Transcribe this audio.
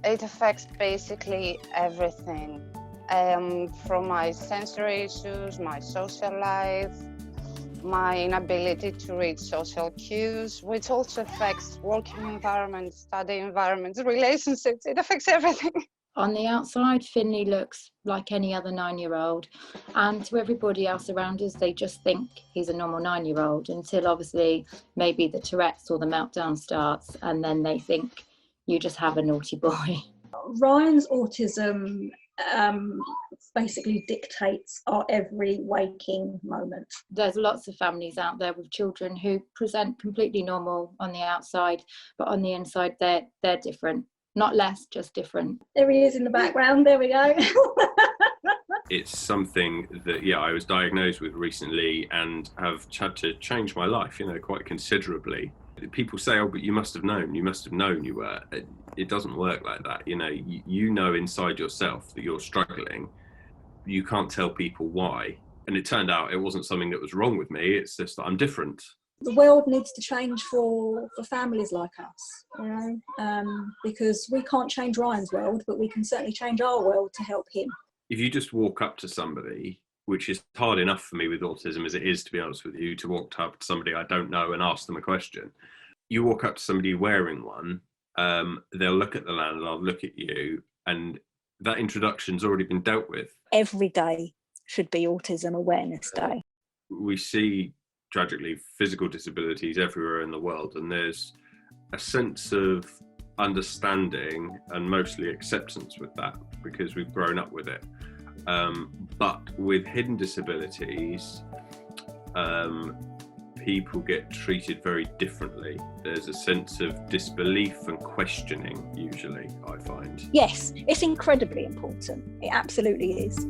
It affects basically everything, from my sensory issues, my social life, my inability to read social cues, which also affects working environments, study environments, relationships. It affects everything. On the outside, Finley looks like any other 9-year-old, and to everybody else around us, they just think he's a normal 9-year-old until obviously maybe the Tourette's or the meltdown starts, and then they think you just have a naughty boy. Ryan's autism basically dictates our every waking moment. There's lots of families out there with children who present completely normal on the outside, but on the inside they're different. Not less, just different. There he is in the background, there we go. It's something that, I was diagnosed with recently and have had to change my life, quite considerably. People say, oh, but you must have known you were. It doesn't work like that. You know inside yourself that you're struggling. You can't tell people why. And it turned out it wasn't something that was wrong with me. It's just that I'm different. The world needs to change for families like us, because we can't change Ryan's world, but we can certainly change our world to help him. If you just walk up to somebody, which is hard enough for me with autism as it is, to be honest with you, to walk up to somebody I don't know and ask them a question. You walk up to somebody wearing one, they'll look at the lanyard, they'll look at you, and that introduction's already been dealt with. Every day should be Autism Awareness Day. We see, tragically, physical disabilities everywhere in the world, and there's a sense of understanding and mostly acceptance with that because we've grown up with it. But with hidden disabilities, people get treated very differently. There's a sense of disbelief and questioning, usually, I find. Yes, it's incredibly important. It absolutely is.